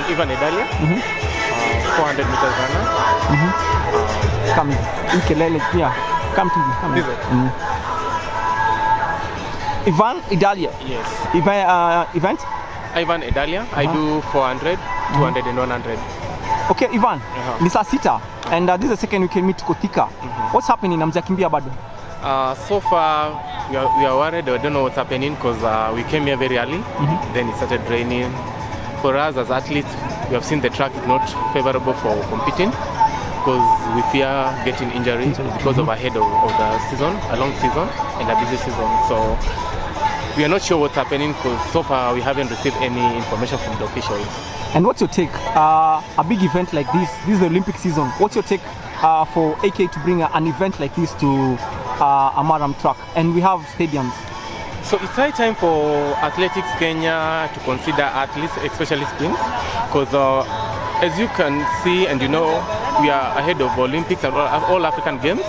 Ivan Edalia, 400 meters runner. Come, Ikelele here. Come to me. Ivan Edalia. Yes. Event? Ivan Edalia. I do 400, 200 and 100. Okay, Ivan. Ni saa sita. And this is the second weekend meet to Thika. What's happening? Hamjakimbia bado? So far, we are worried. We don't know what's happening because we came here very early. Then it started raining. For us as athletes, we have seen the track is not favorable for competing because we fear getting injuries because of ahead of the season, a long season and a busy season. So we are not sure what's happening because so far we haven't received any information from the officials. And what's your take? A big event like this is the Olympic season. What's your take for AK to bring an event like this to a Maram track? And we have stadiums. So it's high time for Athletics Kenya to consider athletes, especially sprints, because as you can see and you know, we are ahead of Olympics and all African Games,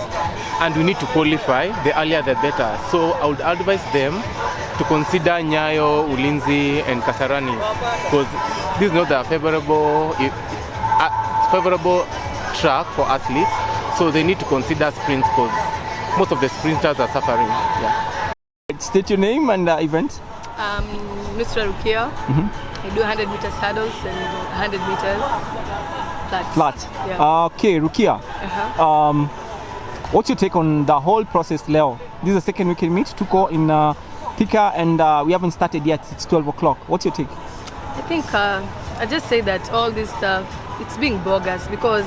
and we need to qualify. The earlier the better. So I would advise them to consider Nyayo, Ulinzi and Kasarani, because this is not a favorable track for athletes, so they need to consider sprints because most of the sprinters are suffering. Yeah. State your name and event. Mr. Rukia. I do 100 meters hurdles and 100 meters flat. Yeah. Okay, Rukia. What's your take on the whole process, Leo? This is the second weekend meet to go in Thika, and we haven't started yet. It's 12 o'clock. What's your take? I think I just say that all this stuff, it's being bogus because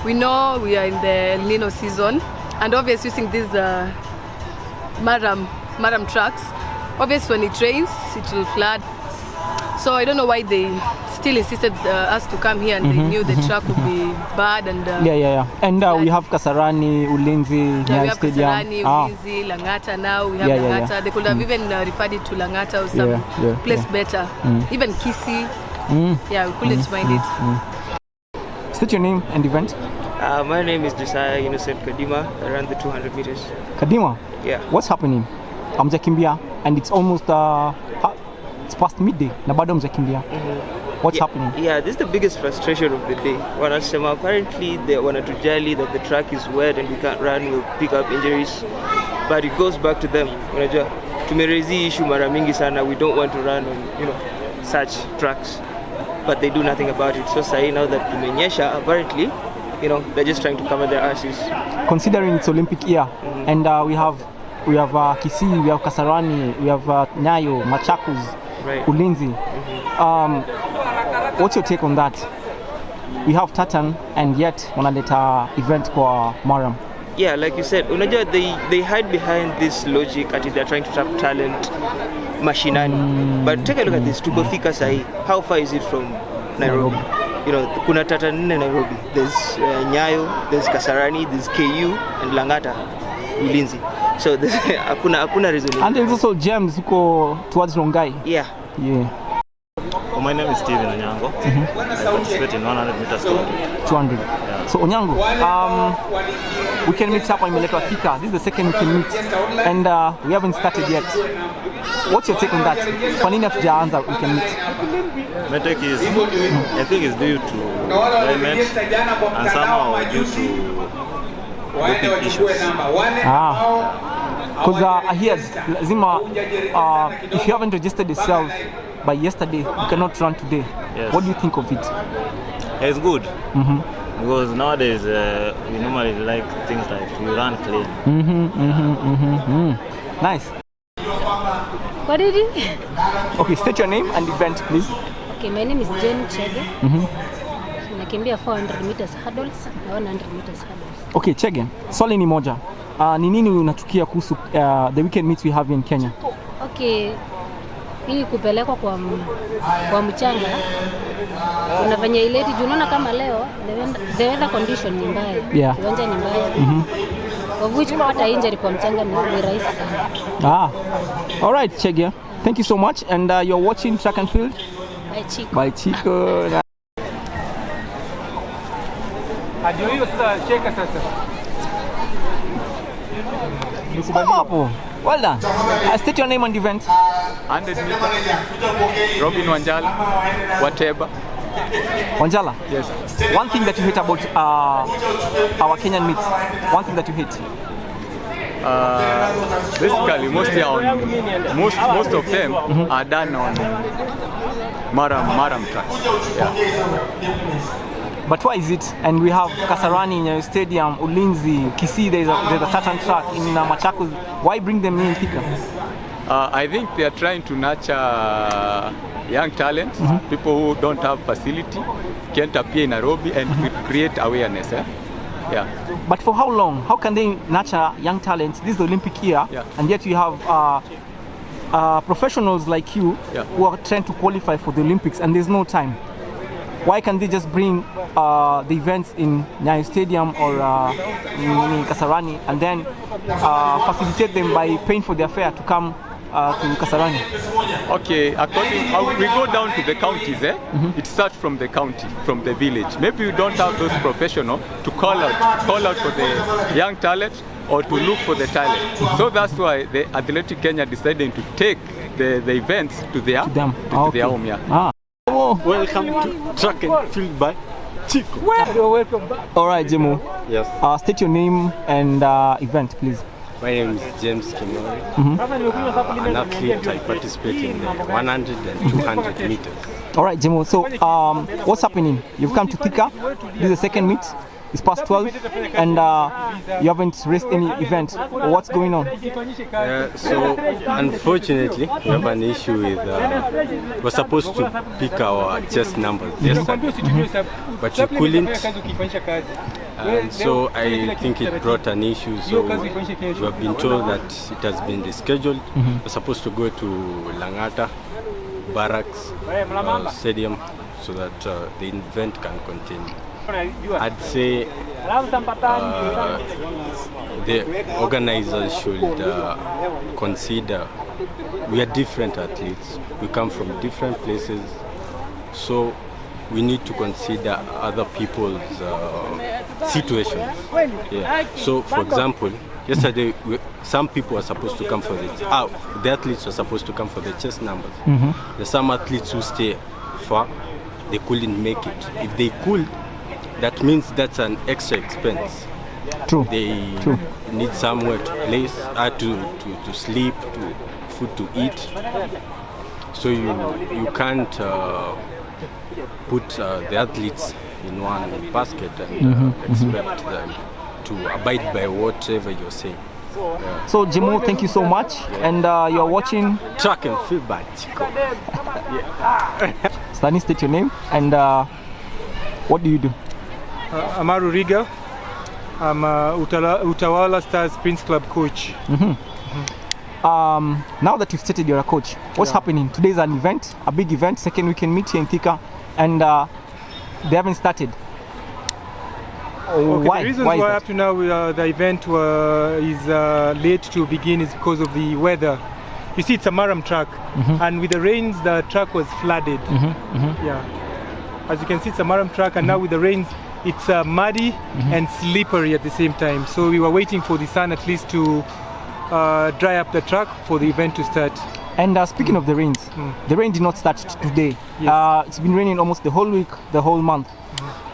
we know we are in the El Nino season, and obviously using these Maram tracks, obviously when it rains, it will flood. So I don't know why they still insisted us to come here, and they knew the track would be bad. And And we have Kasarani, Ulinzi, we have Stadium. Kasarani, Ulinzi, Langata now. We have Langata. They could have even referred it to Langata or some place better. Even Kisi. We couldn't find it. State your name and event. My name is Josiah Innocent Kadima. I run the 200 meters. Kadima? Yeah. What's happening? Hamjakimbia, and it's almost it's past midday. Na bado hamjakimbia. What's happening? Yeah, this is the biggest frustration of the day. Wanasema apparently they wanatujali that the track is wet and we can't run, we'll pick up injuries. But it goes back to them. Unajua, tumeraise issue mara mingi sana. We don't want to run on, such tracks. But they do nothing about it. So say now that kumenyesha, apparently, they're just trying to cover their asses. Considering it's Olympic year, and we have Kisi, we have Kasarani, we have Nyayo, Machakos, Ulinzi. What's your take on that? We have Tatan, and yet wanaleta event kwa Maram. Yeah, like you said, unajua they hide behind this logic that they're trying to trap talent, mashinani. But take a look at this. Tuko Thika sahi. How far is it from Nairobi? Kuna Tatan in Nairobi. There's Nyayo, there's Kasarani, there's KU, and Langata, Ulinzi. So there's hakuna reason. And there's also James who towards Rongai. Yeah. Well, my name is Steven Onyango. I participate in 100 meters 200. Yeah. So Onyango, we can meet up in Thika. This is the second we can meet, and we haven't started yet. What's your take on that? Kwa nini hatujaanza we can meet? My take is, I think it's due to climate and somehow due to doping issues. Because I heard, Zima, if you haven't registered yourself by yesterday, you cannot run today. Yes. What do you think of it? It's good. Because nowadays we normally like things like we run clean. Nice. What did you? Okay, state your name and event, please. Okay, my name is Jane Chege. Nakimbia 400 meters hurdles na 100 meters hurdles. Okay, Chege, swali ni moja. Ni nini unatukia kuhusu the weekend meets we have in Kenya? Okay, hii kupelekwa kwa mchanga unafanya ileti juu unaona kama leo the weather condition ni mbaya. Kiwanja ni mbaya. Of which kupata injury kwa mchanga ni rahisi sana. All right, Chege. Thank you so much, and you're watching Track and Field by Chico. Ndio hiyo sasa cheka sasa. Well done. State your name and event. 100 meters. Robin Wanjala, Wateba. Wanjala, Yes. one thing that you hate about our Kenyan meets, one thing that you hate. Basically, most of them are done on Maram tracks. Yeah. But why is it? And we have Kasarani in your stadium, Ulinzi, Kisii, there's a tartan track in Machakos. Why bring them in Thika? I think they are trying to nurture young talents, people who don't have facility, can't appear in Nairobi, and create awareness. Yeah. But for how long? How can they nurture young talents? This is the Olympic year, and yet you have professionals like you who are trying to qualify for the Olympics, and there's no time. Why can't they just bring the events in Nyayo Stadium or in Kasarani and then facilitate them by paying for their fare to come to Kasarani? Okay, we go down to the counties. It starts from the county, from the village. Maybe you don't have those professionals to call out for the young talent or to look for the talent. So that's why the Athletic Kenya decided to take the events to their home. Yeah. Welcome to Track and Field by Chico. Welcome back. All right, Jemo. Yes. State your name and event, please. My name is James Kimori. An athlete. I participate in the 100 and 200 meters. All right, Jemo. So, what's happening? You've come to Thika. This is the second meet. It's past 12, and you haven't raced any event. What's going on? So, unfortunately, we have an issue with. We're supposed to pick our chest numbers yesterday, but we couldn't. And so I think it brought an issue. So we have been told that it has been rescheduled. We're supposed to go to Langata Barracks Stadium so that the event can continue. I'd say the organizers should consider we are different athletes. We come from different places, so we need to consider other people's situations. Yeah. So, for example, yesterday some people were supposed to come for the athletes were supposed to come for the chest numbers. There's some athletes who stay far, they couldn't make it. If they could, that means that's an extra expense. True. They need somewhere to place, to sleep, to food to eat. So you can't put the athletes in one basket and expect them to abide by whatever you're saying. Yeah. So, Jemo, thank you so much. And you're watching Track and Field by Chico. Stani, state your name and what do you do? Amaru Riga. I'm Utawala Stars Prince Club coach. Now that you've stated you're a coach, what's happening? Today's an event, a big event, second weekend meet here in Thika, and they haven't started. Why? The reasons why up to now the event is late to begin is because of the weather. You see, it's a Maram track, and with the rains, the track was flooded. Yeah, as you can see, it's a Maram track, and now with the rains, it's muddy and slippery at the same time. So we were waiting for the sun at least to dry up the track for the event to start. And speaking of the rains, the rain did not start today. Yes. It's been raining almost the whole week, the whole month.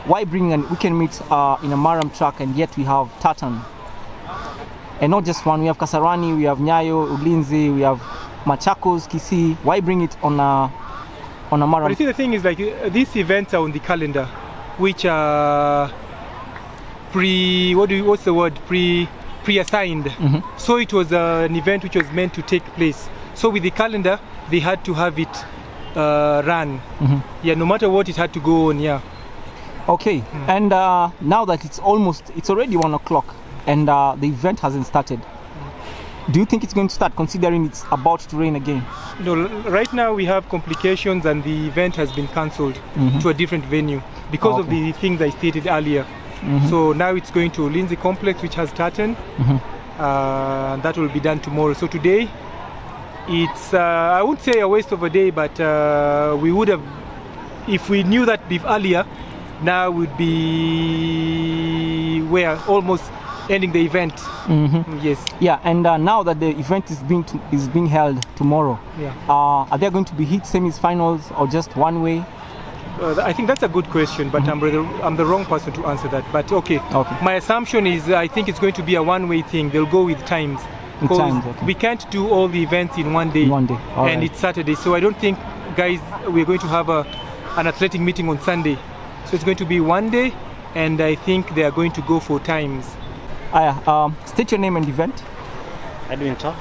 Why bring a weekend meet in a Maram track and yet we have tartan? And not just one, we have Kasarani, we have Nyayo, Ulinzi, we have Machakos, Kisii. Why bring it on a Maram? But you see, the thing is, like, these events are on the calendar, which are pre-assigned. So it was an event which was meant to take place. So with the calendar, they had to have it run. Yeah, no matter what, it had to go on. Yeah. Okay. And now that it's already 1 o'clock and the event hasn't started, do you think it's going to start, considering it's about to rain again? No, right now we have complications and the event has been cancelled to a different venue because of the things I stated earlier. So now it's going to Ulinzi Complex, which has tartan. That will be done tomorrow. So today, it's I would say a waste of a day, but we would have, if we knew that earlier, now would be almost ending the event. Yes. Yeah, and now that the event is being held tomorrow, are there going to be heat semis, finals, or just one way? I think that's a good question, but I'm the wrong person to answer that. But okay. My assumption is I think it's going to be a one-way thing. They'll go with times. Because we can't do all the events in one day. And it's Saturday. So I don't think, guys, we're going to have an athletic meeting on Sunday. So it's going to be one day, and I think they are going to go for times. State your name and event. Edwin To,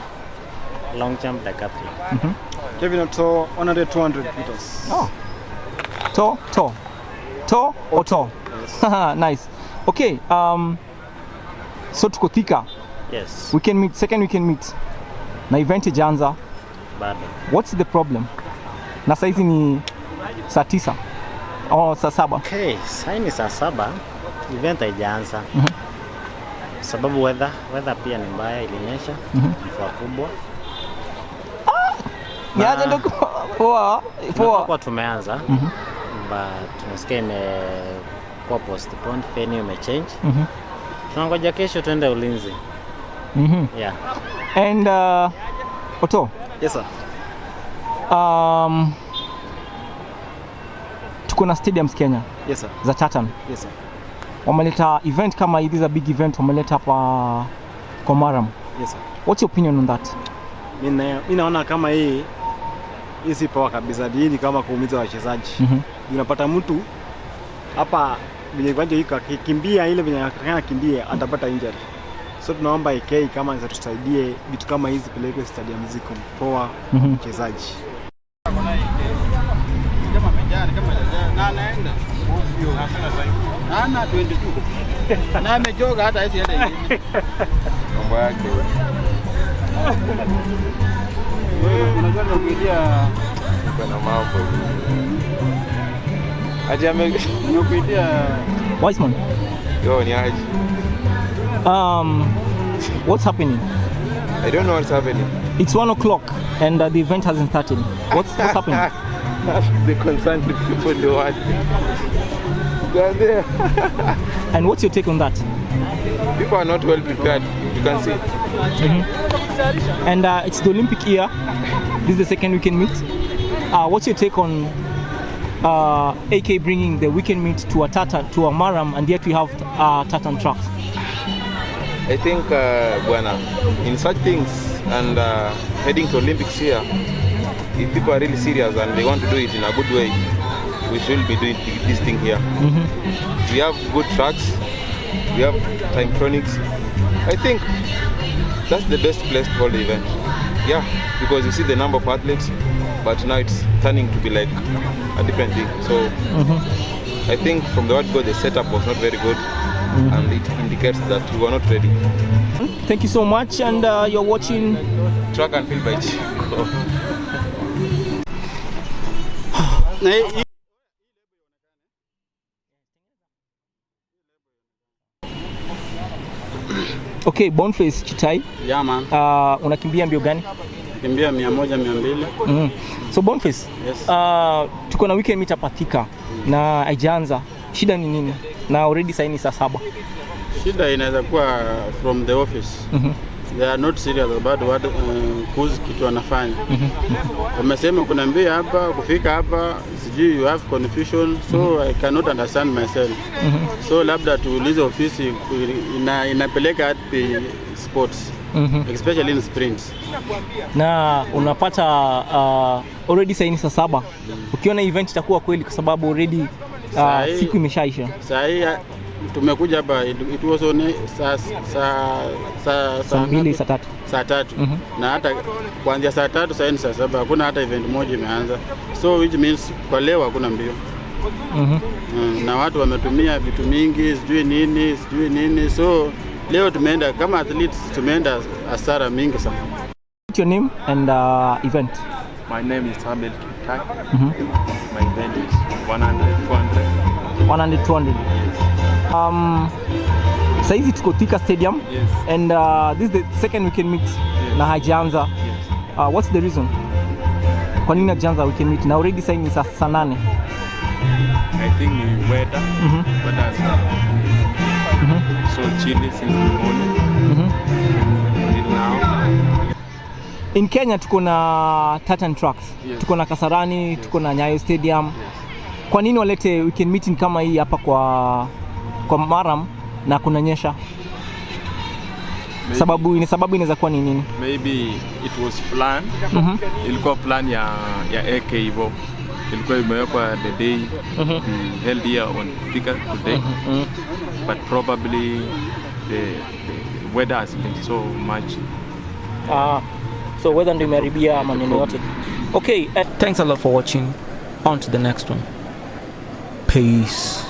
long jump decathlon. Kevin Oto, 100, 200 meters. Oh. To. Yes. Nice. Okay. So tuko Thika. Yes. Second weekend meet. Na event ijaanza. Bado. What's the problem? Na saizi ni saa 9 au saa 7. Okay, sasa ni saa 7. Event haijaanza. Sababu weather pia ni mbaya, ilinyesha. Mvua kubwa. Niaje ndo kwa tumeanza. But tunasikia imekuwa postponed, venue imechange. Tunangoja kesho tuende Ulinzi. Yeah. And Otto. Yes sir. Tuko na stadiums Kenya. Yes sir. Za Tartan. Yes sir. Wameleta event kama hii, this is a big event, wameleta hapa kwa Maram. Yes sir. What's your opinion on that? Mimi naona kama hii si poa kabisa, hii kama kuumiza wachezaji. Unapata mtu hapa vile hika kimbia ile vile anataka kimbia atapata injury. So tunaomba AK kama zitusaidie vitu kama hizi peleke stadium ziko poa mchezaji. Ana 22. Na amejoga hata hizi hata hivi. Mambo yake. Wewe unajua unakuidia kuna mambo. Aje amekuidia Wiseman. Yo ni aje. What's happening? I don't know what's happening. It's 1 o'clock and the event hasn't started. What's happening? The concerned people in the world. They are there. And what's your take on that? People are not well prepared. You can see. And it's the Olympic year. This is the second weekend meet. What's your take on AK bringing the weekend meet to a Maram, and yet we have Tartan tracks? I think, Buana, in such things and heading to Olympics here, if people are really serious and they want to do it in a good way, we should be doing this thing here. We have good tracks, we have Timetronics. I think that's the best place to hold the event. Yeah, because you see the number of athletes, but now it's turning to be like a different thing. So I think from the word go, the setup was not very good. And it indicates that we were not ready. Thank you so much, and you're watching Track and Field by Chico. Okay, Boniface Chitai. Yeah man. Unakimbia mbio gani? Kimbia 100, 200. So Boniface, yes. Tuko na weekend meet hapa Thika na haijaanza. Shida ni nini? Na already saini saa 7. Shida inaweza kuwa from the office. They are not serious about what kuzi kitu wanafanya. Wamesema kuna mbio hapa, kufika hapa, sijui you have confusion, so I cannot understand myself. So labda tuulize ofisi inapeleka hadi sports, especially in sprints. Na unapata already saini saa 7. Ukiona event itakuwa kweli kwa sababu already siku imeshaisha. Sasa tumekuja hapa, it was on saa 3. Na hata kuanzia saa 3 sasa ni saa 7, hakuna hata event moja imeanza. So which means kwa leo hakuna mbio. Na watu wametumia vitu mingi, sijui nini. So leo tumeenda kama athletes, tumeenda hasara mingi sana. What's your name and event? My name is Abel Kitak. My event is 100, 200. 100, 200. Saizi tuko Thika Stadium. Yes. And this is the second weekend meet. Yes. Na hajaanza. Yes. What's the reason? Kwa nini hajaanza weekend meet? Na already saini saa 8. I think weather. Weather is so chilly since the morning. Until now. In Kenya tuko na Tartan tracks. Yes. Tuko na Kasarani, tuko na Nyayo Stadium. Kwa nini walete weekend meeting kama hii hapa kwa Maram na kunanyesha? Sababu inaweza kuwa ni nini? Maybe it was planned. Ilikuwa plan ya AK hivyo. Ilikuwa imewekwa the day we held here on Thika today. But probably the weather has been so much. So weather ndio imeharibia maneno yote. Okay, thanks a lot for watching. On to the next one. Peace.